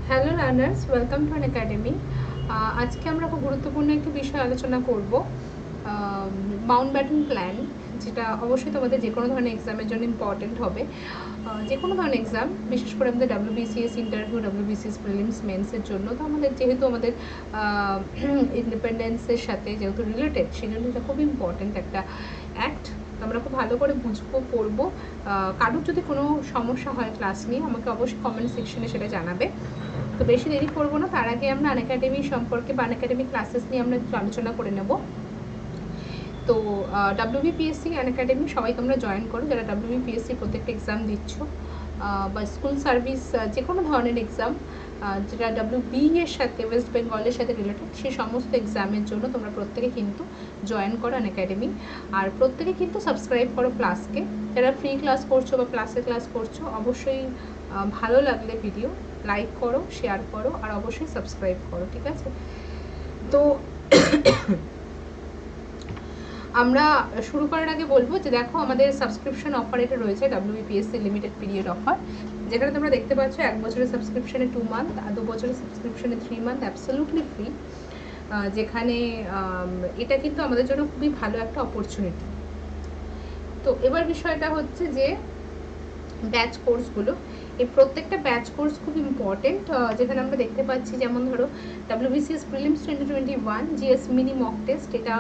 Hello learners, welcome to Unacademy। আজকে আমরা খুব গুরুত্বপূর্ণ একটি বিষয় আলোচনা করব, মাউন্টব্যাটেন প্ল্যান, যেটা অবশ্যই তোমাদের যে কোনো ধরনের এক্সামের জন্য ইম্পর্টেন্ট হবে। যে কোনো ধরনের এক্সাম, বিশেষ করে আমাদের WBCS ইন্টারভিউ, WBCS প্রিলিমস মেন্সের জন্য তো আমাদের যেহেতু আমাদের ইন্ডিপেন্ডেন্সের সাথে যেহেতু রিলেটেড, সেই জন্য এটা খুব ইম্পর্টেন্ট একটা অ্যাক্ট। আমরা খুব ভালো করে বুঝবো, পড়বো। কারোর যদি কোনো সমস্যা হয় ক্লাস নিয়ে, আমাকে অবশ্যই কমেন্ট সেকশনে সেটা জানাবে। তো বেশি দেরি করবো না, তার আগে আমরা আনএকাডেমি সম্পর্কে বা আনএকাডেমি ক্লাসেস নিয়ে আমরা একটু আলোচনা করে নেব। তো WBPSC আনএকাডেমি সবাই তোমরা জয়েন করো, যারা WBPSC প্রত্যেকটা এক্সাম দিচ্ছ, বা স্কুল সার্ভিস যে কোনো ধরনের এক্সাম যেটা WB এর সাথে, ওয়েস্ট বেঙ্গলের সাথে রিলেটেড, সেই সমস্ত এক্সামের জন্য তোমরা প্রত্যেকে কিন্তু জয়েন করো আনএকাডেমি। আর প্রত্যেকে কিন্তু সাবস্ক্রাইব করো প্লাসকে। যারা ফ্রি ক্লাস করছো বা প্লাসে ক্লাস করছো, অবশ্যই ভালো লাগলে ভিডিও লাইক করো, শেয়ার করো, আর অবশ্যই সাবস্ক্রাইব করো, ঠিক আছে? তো আমরা শুরু করার আগে বলবো যে দেখো, আমাদের সাবস্ক্রিপশন অফার এটা রয়েছে, WBPSC লিমিটেড পিরিয়ড অফার, যেখানে তোমরা দেখতে পাচ্ছ 1 বছরের সাবস্ক্রিপশনে 2 মান্থ আর 2 বছরের সাবস্ক্রিপশনে 3 মান্থ অ্যাবসলিউটলি ফ্রি। যেখানে এটা কিন্তু আমাদের জন্য খুবই ভালো একটা অপরচুনিটি। তো এবার বিষয়টা হচ্ছে যে ব্যাচ কোর্সগুলো, এই প্রত্যেকটা ব্যাচ কোর্স খুব ইম্পর্টেন্ট। যেখানে আমরা দেখতে পাচ্ছি, যেমন ধরো WBCS prelims 2021 GS mini mock test, এটা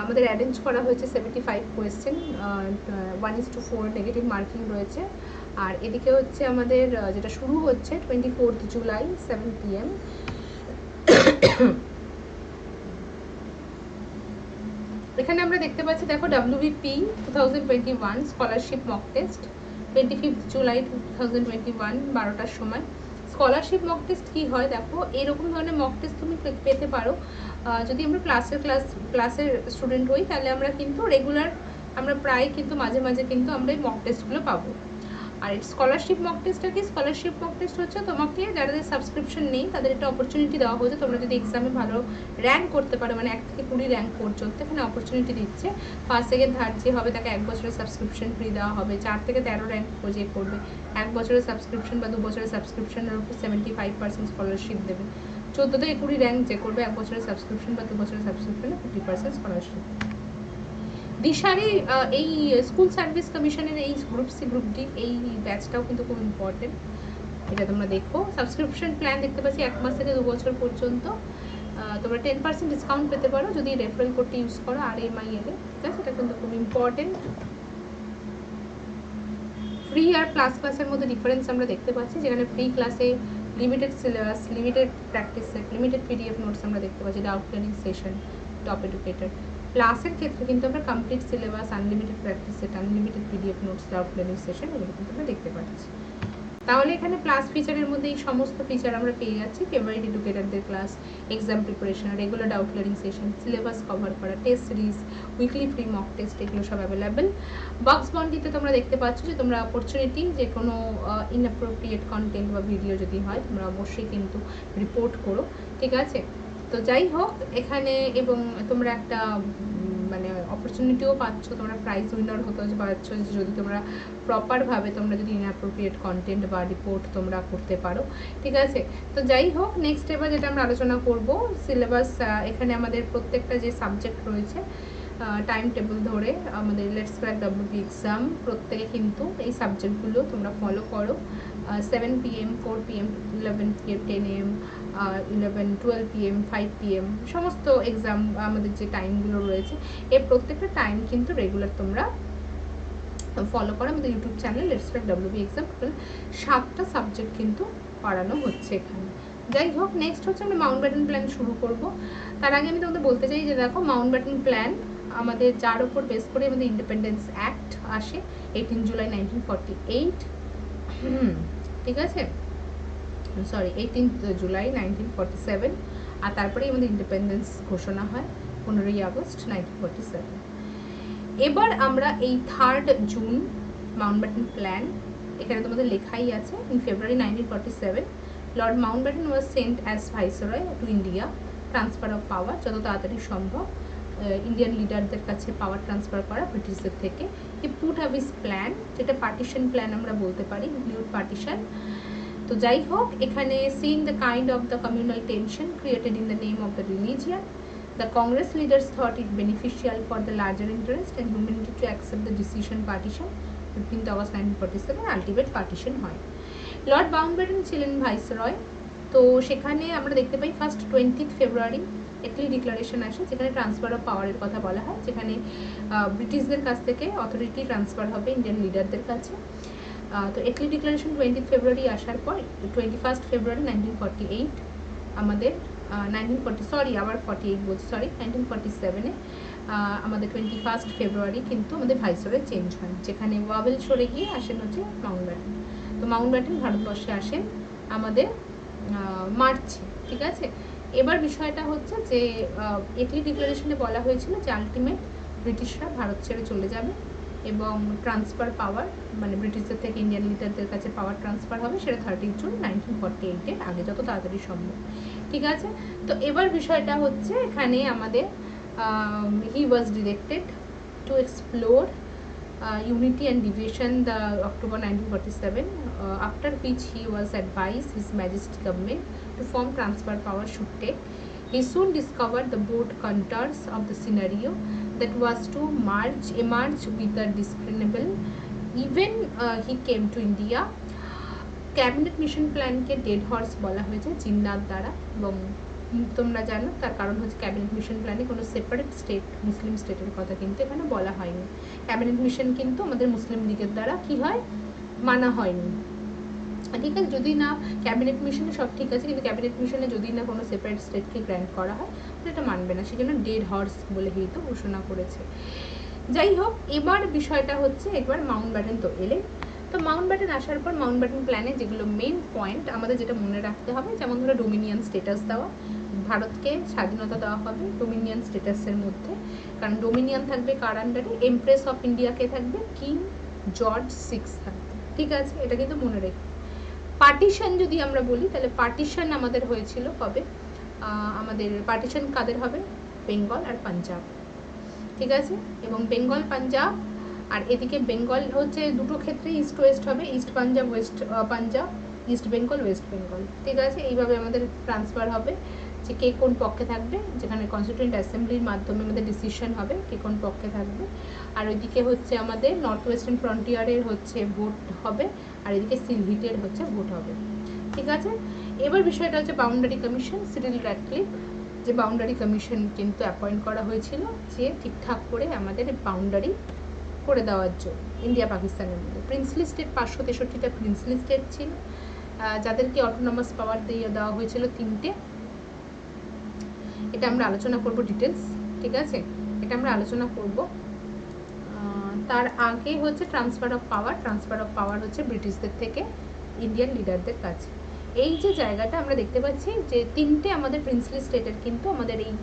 আমাদের অ্যারেঞ্জ করা হয়েছে 75 কোয়েশ্চেন, 1:4 নেগেটিভ মার্কিং রয়েছে। আর এদিকে হচ্ছে আমাদের যেটা শুরু হচ্ছে 24 জুলাই 7 PM। এখানে আমরা দেখতে পাচ্ছি, দেখো, WBP 2021 scholarship mock test 25 July 2021 12টার সময়। স্কলারশিপ মক টেস্ট কী হয় দেখো, এরকম ধরনের মক টেস্ট তুমি পেতে পারো যদি আমরা ক্লাসের স্টুডেন্ট হই, তাহলে আমরা কিন্তু রেগুলার, আমরা প্রায় কিন্তু মাঝে মাঝে কিন্তু আমরা এই মক টেস্টগুলো পাবো। আর স্কলারশিপ মক টেস্টটা কি? স্কলারশিপ মক টেস্ট হচ্ছে তোমাকে, যাদের সাবস্ক্রিপশন নেই তাদের একটা অপরচুনিটি দেওয়া হয়েছে, তোমরা যদি এক্সামে ভালো র্যাঙ্ক করতে পারো, মানে 1 থেকে 20 র্যাঙ্ক পর্যন্ত এখানে অপরচুনিটি দিচ্ছে। ফার্স্ট সেকেন্ড থার্ড যে হবে তাকে 1 বছরের সাবস্ক্রিপশন ফ্রি দেওয়া হবে। 4 থেকে 13 র্যাঙ্ক যে করবে 1 বছরের সাবস্ক্রিপশন বা 2 বছরের সাবস্ক্রিপশনের উপর 75% স্কলারশিপ দেবে। 14 থেকে 20 র্যাঙ্ক যে করবে 1 বছরের সাবস্ক্রিপশন বা 2 বছরের সাবস্ক্রিপশনে 50% স্কলারশিপ। দিশারি এই স্কুল সার্ভিস কমিশনের এই গ্রুপ সি গ্রুপ ডি এই ব্যাচটাও কিন্তু খুব ইম্পর্টেন্ট, এটা তোমরা দেখো। সাবস্ক্রিপশন প্ল্যান দেখতে পাচ্ছি 1 মাস থেকে 2 বছর পর্যন্ত তোমরা 10% ডিসকাউন্ট পেতে পারো যদি রেফারেল কোডটি ইউজ করো RMIL, ঠিক আছে? এটা কিন্তু খুব ইম্পর্টেন্ট। ফ্রি আর প্লাস ক্লাসের মধ্যে ডিফারেন্স আমরা দেখতে পাচ্ছি, যেখানে ফ্রি ক্লাসে limited syllabus, limited practice set, limited PDF notes আমরা দেখতে পাচ্ছি, doubt clearing session, top educated. প্লাসের ক্ষেত্রে কিন্তু আমরা complete syllabus, unlimited practice set, unlimited PDF notes, doubt clearing session, এগুলো কিন্তু আমরা দেখতে পাচ্ছি। তাহলে এখানে প্লাস ফিচারের মধ্যে এই সমস্ত ফিচার আমরা পেয়ে যাচ্ছি। ফেভারিট এডুকেটারদের class, exam preparation, regular doubt clearing session, syllabus cover করা, test series, weekly free mock test, এগুলো সব অ্যাভেলেবেল। বক্স বন্ডিতে তোমরা দেখতে পাচ্ছ যে তোমরা অপরচুনিটি, যে কোনো ইনঅ্যাপ্রোপ্রিয়েট কন্টেন্ট বা ভিডিও যদি হয় তোমরা অবশ্যই কিন্তু রিপোর্ট করো, ঠিক আছে? তো যাই হোক, এখানে এবং তোমরা একটা মানে অপরচুনিটিও পাচ্ছ, তোমরা প্রাইজ উইনার হতে পারছো যদি তোমরা প্রপারভাবে তোমরা যদি ইনঅ্যাপ্রোপ্রিয়েট কন্টেন্ট বা রিপোর্ট তোমরা করতে পারো, ঠিক আছে? তো যাই হোক, নেক্সট এবার যেটা আমরা আলোচনা করব সিলেবাস। এখানে আমাদের প্রত্যেকটা যে সাবজেক্ট রয়েছে টাইম টেবিল ধরে আমাদের লেটস ক্র্যাক WB এক্সাম, প্রত্যেকে কিন্তু এই সাবজেক্টগুলো তোমরা ফলো করো। 7 PM, 4 PM, 11 PM, 10 AM, 11, 12 PM, 5 PM, সমস্ত এক্সাম আমাদের যে টাইমগুলো রয়েছে, এই প্রত্যেকটা টাইম কিন্তু রেগুলার তোমরা ফলো করো। আমাদের YouTube channel let's crack WB exam, total 7টা সাবজেক্ট কিন্তু পড়ানো হচ্ছে এখানে। যাই হোক, নেক্সট হচ্ছে আমরা মাউন্টব্যাটেন প্ল্যান শুরু করব। তার আগে আমি তোমাদের বলতে চাই যে দেখো, মাউন্টব্যাটেন প্ল্যান আমাদের যার উপর বেস করে আমাদের ইন্ডিপেন্ডেন্স অ্যাক্ট আসে 18 জুলাই 1948, ঠিক আছে? সরি, 18 জুলাই 1947, আর তারপরেই আমাদের ইন্ডিপেন্ডেন্স ঘোষণা হয় 15ই আগস্ট 1947। এবার আমরা এই 3rd জুন মাউন্টব্যাটেন প্ল্যান, এখানে তোমাদের লেখাই আছে, in February 1947 Lord Mountbatten was sent as viceroy to India, transfer of power, যত তাড়াতাড়ি সম্ভব ইন্ডিয়ান লিডারদের কাছে পাওয়ার ট্রান্সফার করা ব্রিটিশদের থেকে। He put up his plan, যেটা পার্টিশন প্ল্যান আমরা বলতে পারি, ইনক্লুড পার্টিশন তো যাই হোক, এখানে seeing the kind of the communal tension created in the name of the religion, the Congress leaders thought it beneficial for the larger interest and humanity to accept the decision partition 15th August 1947 ultimate partition হয়। Lord Mountbatten ছিলেন viceroy. তো সেখানে আমরা দেখতে পাই first 20th ফেব্রুয়ারি Attlee declaration আসে, যেখানে transfer of পাওয়ারের কথা বলা হয়, যেখানে ব্রিটিশদের কাছ থেকে অথরিটি ট্রান্সফার হবে ইন্ডিয়ান লিডারদের কাছে। তো এটলি ডিক্লারেশন 20th ফেব্রুয়ারি আসার পর 21st ফেব্রুয়ারি 1948 আমাদের 1947-এ আমাদের 21st ফেব্রুয়ারি কিন্তু আমাদের ভাইসরয় চেঞ্জ হয়, যেখানে ওয়াবেল সরে গিয়ে আসেন হচ্ছে মাউন্টব্যাটেন। তো মাউন্টব্যাটেন ভারতবর্ষে আসেন আমাদের মার্চে, ঠিক আছে। এবার বিষয়টা হচ্ছে যে এটলি ডিক্লারেশনে বলা হয়েছিল যে আলটিমেট ব্রিটিশরা ভারত ছেড়ে চলে যাবে এবং ট্রান্সফার পাওয়ার মানে ব্রিটিশদের থেকে ইন্ডিয়ান লিডারদের কাছে পাওয়ার ট্রান্সফার হবে, সেটা 30 জুন 1948-এর আগে যত তাড়াতাড়ি সম্ভব, ঠিক আছে। তো এবার বিষয়টা হচ্ছে এখানে আমাদের he was directed to explore unity and division the October 1947, after which he was advised His Majesty government to form transfer power should take. He soon discovered the broad contours of the scenario that was to emerge with a discernible. Even he came to India. Cabinet mission প্ল্যানকে dead horse বলা হয়েছে জিন্নার দ্বারা, এবং তোমরা জানো তার কারণ হচ্ছে ক্যাবিনেট মিশন প্ল্যানে কোনো সেপারেট স্টেট মুসলিম স্টেটের কথা কিন্তু এখানে বলা হয়নি। ক্যাবিনেট মিশন কিন্তু আমাদের মুসলিম লীগের দ্বারা কি হয় মানা হয়নি, ঠিক আছে। যদি না ক্যাবিনেট মিশনে সব ঠিক আছে, কিন্তু ক্যাবিনেট মিশনে যদি না কোনো সেপারেট স্টেটকে গ্র্যান্ট করা হয় সেটা মানবে না, সেই জন্য ডেড হর্স বলে কিন্তু ঘোষণা করেছে। যাই হোক, এবার বিষয়টা হচ্ছে একবার মাউন্টব্যাটেন তো এলেন। তো মাউন্টব্যাটেন আসার পর মাউন্টব্যাটেন প্ল্যানে যেগুলো মেন পয়েন্ট আমাদের যেটা মনে রাখতে হবে, যেমন ধরো ডোমিনিয়ন স্ট্যাটাস দেওয়া, ভারতকে স্বাধীনতা দেওয়া হবে ডোমিনিয়ন স্ট্যাটাসের মধ্যে, কারণ ডোমিনিয়ন থাকবে কার আন্ডারে, এমপ্রেস অফ ইন্ডিয়াকে থাকবে কিং জর্জ 6 থাকবে, ঠিক আছে, এটা কিন্তু মনে রেখে। পার্টিশন যদি আমরা বলি তাহলে পার্টিশন আমাদের হয়েছিল কবে, আমাদের পার্টিশন কাদের হবে, বেঙ্গল আর পাঞ্জাব, ঠিক আছে। এবং বেঙ্গল পাঞ্জাব, আর এদিকে বেঙ্গল হচ্ছে দুটো ক্ষেত্রে ইস্ট ওয়েস্ট হবে, east Punjab West Punjab, east Bengal West Bengal, ঠিক আছে। এইভাবে আমাদের ট্রান্সফার হবে যে কে কোন পক্ষে থাকবে, যেখানে কনস্টিটিউয়েন্ট অ্যাসেম্বলির মাধ্যমে আমাদের ডিসিশন হবে কে কোন পক্ষে থাকবে। আর ওইদিকে হচ্ছে আমাদের নর্থ ওয়েস্টার্ন ফ্রন্টিয়ারের হচ্ছে ভোট হবে, আর এদিকে সিলভিটের হচ্ছে ভোট হবে, ঠিক আছে। এবার বিষয়টা হচ্ছে বাউন্ডারি কমিশন, সিরিল র্যাডক্লিফ যে বাউন্ডারি কমিশন কিন্তু অ্যাপয়েন্ট করা হয়েছিল যে ঠিকঠাক করে আমাদের বাউন্ডারি করে দেওয়ার জন্য ইন্ডিয়া পাকিস্তানের মধ্যে। প্রিন্সলি স্টেট 563টা প্রিন্সলি স্টেট ছিল, যাদেরকে অটোনমাস পাওয়ার দিয়ে দেওয়া হয়েছিল 3টে। এটা আমরা আলোচনা করব ডিটেলস, ঠিক আছে, এটা আমরা আলোচনা করব। তার আগে হচ্ছে ট্রান্সফার অফ পাওয়ার হচ্ছে ব্রিটিশদের থেকে ইন্ডিয়ান লিডারদের কাছে। এই যে জায়গাটা আমরা দেখতে পাচ্ছি যে 3টে আমাদের প্রিন্সলি স্টেটের কিন্তু আমাদের এই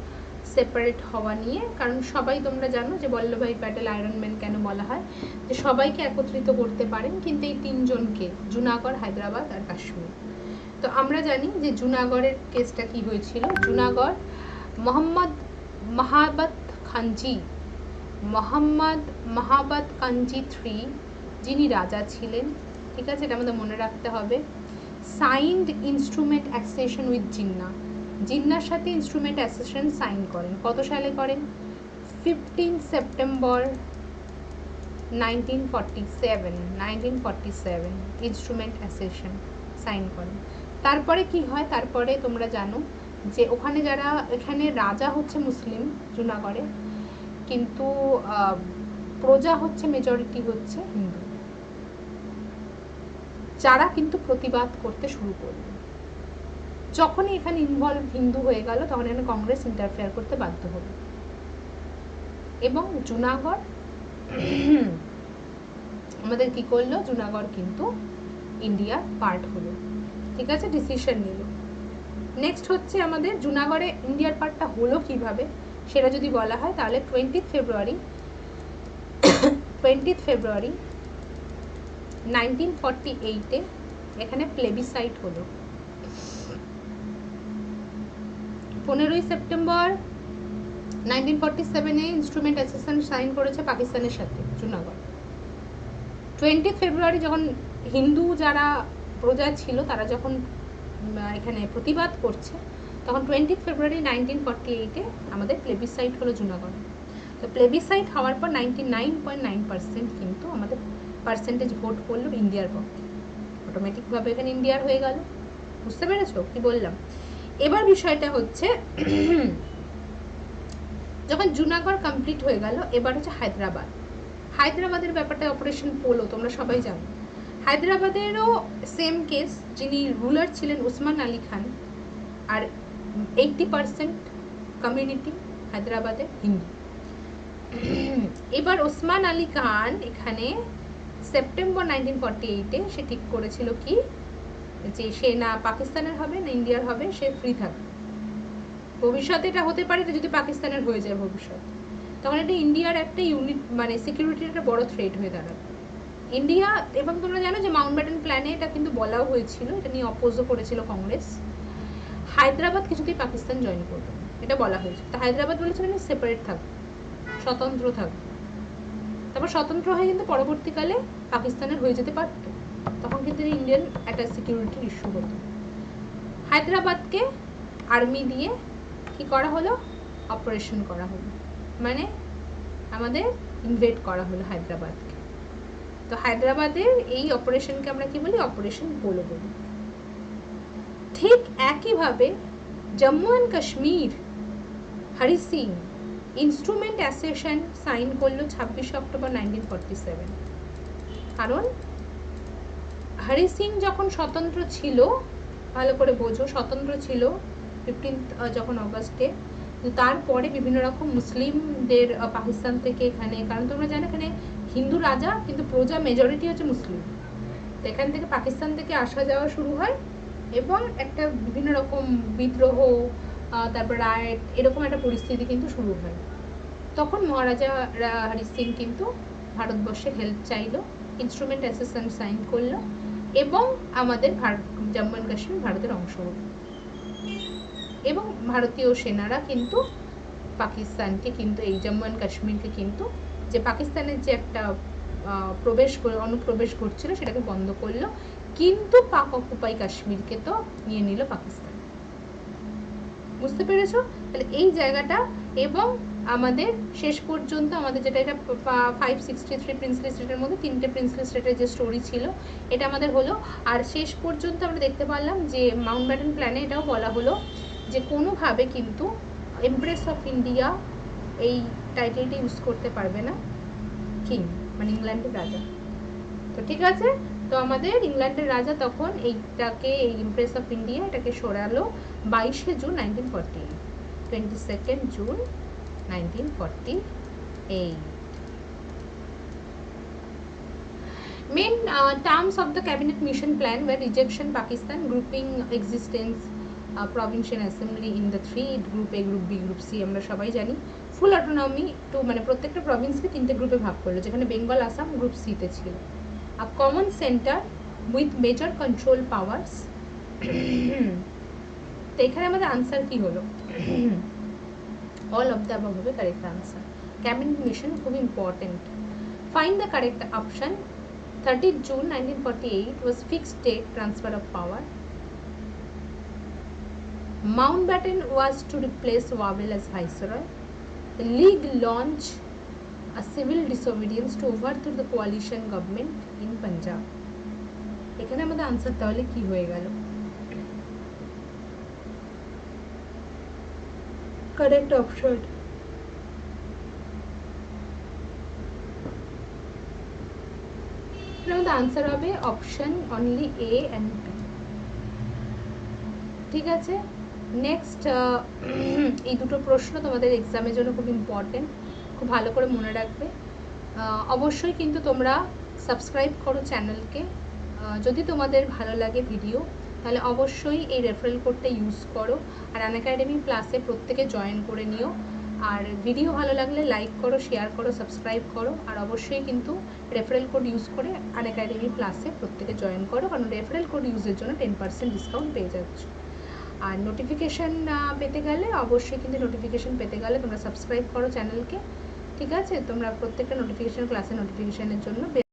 সেপারেট হওয়া নিয়ে, কারণ সবাই তোমরা জানো যে বল্লভভাই প্যাটেল আয়রন ম্যান কেন বলা হয়, যে সবাইকে একত্রিত করতে পারেন, কিন্তু এই 3 জনকে জুনাগড়, হায়দ্রাবাদ আর কাশ্মীর। তো আমরা জানি যে জুনাগড়ের কেসটা কি হয়েছিল। জুনাগড় মোহাম্মদ মাহাবাদ কাঞ্জি 3 যিনি রাজা ছিলেন, ঠিক আছে, এটা আমাদের মনে রাখতে হবে। সাইন্ড ইনস্ট্রুমেন্ট অ্যাসোসিয়েশন উইথ জিন্নার সাথে ইনস্ট্রুমেন্ট অ্যাসোসিয়েশন সাইন করেন, কত সালে করেন, 15 সেপ্টেম্বর 1947 ইনস্ট্রুমেন্ট অ্যাসোসিয়েশন সাইন করেন। তারপরে কি হয়, তারপরে তোমরা জানো যে ওখানে যারা, এখানে রাজা হচ্ছে মুসলিম জুনাগড়ে, কিন্তু প্রজা হচ্ছে মেজরিটি হচ্ছে হিন্দু, যারা কিন্তু প্রতিবাদ করতে শুরু করলো। যখনই এখানে ইনভলভ হিন্দু হয়ে গেল তখন এখানে কংগ্রেস ইন্টারফেয়ার করতে বাধ্য হলো, এবং জুনাগড় আমাদের কি করলো, জুনাগড় কিন্তু ইন্ডিয়ার পার্ট হলো, ঠিক আছে, ডিসিশন নিল। নেক্সট হচ্ছে আমাদের জুনাগড়ে ইন্ডিয়ার পার্টটা হলো কিভাবে সেটা যদি বলা হয় তাহলে 20th ফেব্রুয়ারি 1948-এ এখানে প্লেবিসাইট হলো। 15ই সেপ্টেম্বর 1947-এ ইনস্ট্রুমেন্ট অ্যাসোসিয়েশন সাইন করেছে পাকিস্তানের সাথে জুনাগড়। 20th ফেব্রুয়ারি যখন হিন্দু যারা প্রজা ছিল তারা যখন এখানে প্রতিবাদ করছে, তখন 20 ফেব্রুয়ারি 1948-এ আমাদের প্লেবিসাইট হলো জুনাগড়। তো প্লেবিসাইট হওয়ার পর 99.9% কিন্তু আমাদের পার্সেন্টেজ ভোট পড়লো ইন্ডিয়ার পক্ষে। অটোমেটিকভাবে এখানে ইন্ডিয়ার হয়ে গেল। বুঝতে পেরেছো কি বললাম? এবার বিষয়টা হচ্ছে যখন জুনাগড় কমপ্লিট হয়ে গেল, এবার হচ্ছে হায়দ্রাবাদ। হায়দ্রাবাদের ব্যাপারটা অপারেশন পোলো তোমরা সবাই জানো। হায়দ্রাবাদেরও সেম কেস, যিনি রুলার ছিলেন উসমান আলী খান, আর 80% কমিউনিটি হায়দ্রাবাদে হিন্দু। এবার ওসমান আলী খান এখানে সেপ্টেম্বর 1948-এ সে ঠিক করেছিল কি, যে সে না পাকিস্তানের হবে না ইন্ডিয়ার হবে, সে ফ্রি থাকবে। ভবিষ্যতে এটা হতে পারে যদি পাকিস্তানের হয়ে যায় ভবিষ্যৎ, তখন এটা ইন্ডিয়ার একটা ইউনিট মানে সিকিউরিটির একটা বড় থ্রেট হয়ে দাঁড়াবে ইন্ডিয়া। এবং তোমরা জানো যে মাউন্টব্যাটেন প্ল্যানে এটা কিন্তু বলাও হয়েছিল, এটা নিয়ে অপোজও করেছিল কংগ্রেস। হায়দ্রাবাদ কিছুতেই পাকিস্তান জয়েন করবে এটা বলা হয়েছে। তো হায়দ্রাবাদ বলেছিল আমি সেপারেট থাকবো, স্বতন্ত্র থাকবো। তারপর স্বতন্ত্র হয়ে কিন্তু পরবর্তীকালে পাকিস্তানের হয়ে যেতে পারত, তখন কিন্তু ইন্ডিয়ান একটা সিকিউরিটির ইস্যু হতো। হায়দ্রাবাদকে আর্মি দিয়ে কি করা হলো, অপারেশন করা হলো, মানে আমাদের ইনভেড করা হলো হায়দ্রাবাদকে। তো হায়দ্রাবাদের এই অপারেশনকে আমরা কি বলি, অপারেশন পোলো বলি। ঠিক একইভাবে Jammu and Kashmir Hari Singh instrument association sign করলো 26 অক্টোবর 1947। কারণ হরি সিং যখন স্বতন্ত্র ছিল, ভালো করে বোঝো, স্বতন্ত্র ছিল 15 যখন অগস্টে, তারপরে বিভিন্ন রকম মুসলিমদের পাকিস্তান থেকে এখানে, কারণ তোমরা জানো এখানে হিন্দু রাজা কিন্তু প্রজা মেজরিটি হচ্ছে মুসলিম, তো এখান থেকে পাকিস্তান থেকে আসা যাওয়া শুরু হয় এবং একটা বিভিন্ন রকম বিদ্রোহ, তারপর রায়ট, এরকম একটা পরিস্থিতি কিন্তু শুরু হয়। তখন মহারাজা হরি সিং কিন্তু ভারতবর্ষের হেল্প চাইলো, ইনস্ট্রুমেন্ট অ্যাসোসিয়েশন সাইন করলো এবং আমাদের জম্মু অ্যান্ড কাশ্মীর ভারতের অংশ হলো। এবং ভারতীয় সেনারা কিন্তু পাকিস্তানকে কিন্তু এই জম্মু অ্যান্ড কাশ্মীরকে কিন্তু যে পাকিস্তানের যে একটা অনুপ্রবেশ ঘটছিল সেটাকে বন্ধ করলো, কিন্তু পাক অকুপাই কাশ্মীরকে তো নিয়ে নিল পাকিস্তান। বুঝতে পেরেছো? তাহলে এই জায়গাটা, এবং আমাদের শেষ পর্যন্ত আমাদের যেটা এটা 563 প্রিন্সলি স্টেটের মধ্যে 3টে প্রিন্সলি স্টেটের যে স্টোরি ছিল এটা আমাদের হলো। আর শেষ পর্যন্ত আমরা দেখতে পারলাম যে মাউন্টব্যাটেন প্ল্যানে এটাও বলা হলো যে কোনোভাবে কিন্তু এমপ্রেস অফ ইন্ডিয়া এই টাইটেলটি ইউজ করতে পারবে না কিং, মানে ইংল্যান্ডের রাজা। তো ঠিক আছে, তো আমাদের ইংল্যান্ডের রাজা তখন এইটাকে, এই এমপ্রেস অফ ইন্ডিয়া এটাকে সরালো 22শে June 1948, 22nd June 1948। Main terms of the cabinet mission plan were rejection Pakistan, grouping existence provincial assembly in the 3 group A, group B, group C আমরা সবাই জানি। ফুল অটোনমি টু, মানে প্রত্যেকটা প্রভিন্সকে 3টে গ্রুপে ভাগ করলো, যেখানে বেঙ্গল আসাম গ্রুপ সি তে ছিল। A common center with major control powers। তো এখানে আমাদের আনসার কি হলো? all of the above হবে correct answer। cabinet mission খুব important। find the correct option। 30th June 1948 was fixed date transfer of power। Mountbatten was to replace Wavell as viceroy। The League launched a civil disobedience to overthrow the coalition government in Punjab। এখানে আমাদের answer তাহলে কি হয়ে গেল? Correct option আমাদের answer হবে option only A and B. ঠিক আছে, নেক্সট এই দুটো প্রশ্ন তোমাদের এক্সামের জন্য খুব ইম্পর্টেন্ট, খুব ভালো করে মনে রাখবে। অবশ্যই কিন্তু তোমরা সাবস্ক্রাইব করো চ্যানেলকে। যদি তোমাদের ভালো লাগে ভিডিও তাহলে অবশ্যই এই রেফারেল কোডটা ইউজ করো, আর আনএকাডেমি প্লাসে প্রত্যেকে জয়েন করে নিও। আর ভিডিও ভালো লাগলে লাইক করো, শেয়ার করো, সাবস্ক্রাইব করো, আর অবশ্যই কিন্তু রেফারেল কোড ইউজ করে আনএকাডেমি প্লাসে প্রত্যেকে জয়েন করো, কারণ রেফারেল কোড ইউজের জন্য 10% ডিসকাউন্ট পেয়ে যাচ্ছ। আর নোটিফিকেশান পেতে গেলে অবশ্যই কিন্তু নোটিফিকেশান পেতে গেলে তোমরা সাবস্ক্রাইব করো চ্যানেলকে। ঠিক আছে, তোমরা প্রত্যেকটা নোটিফিকেশান ক্লাসের নোটিফিকেশানের জন্য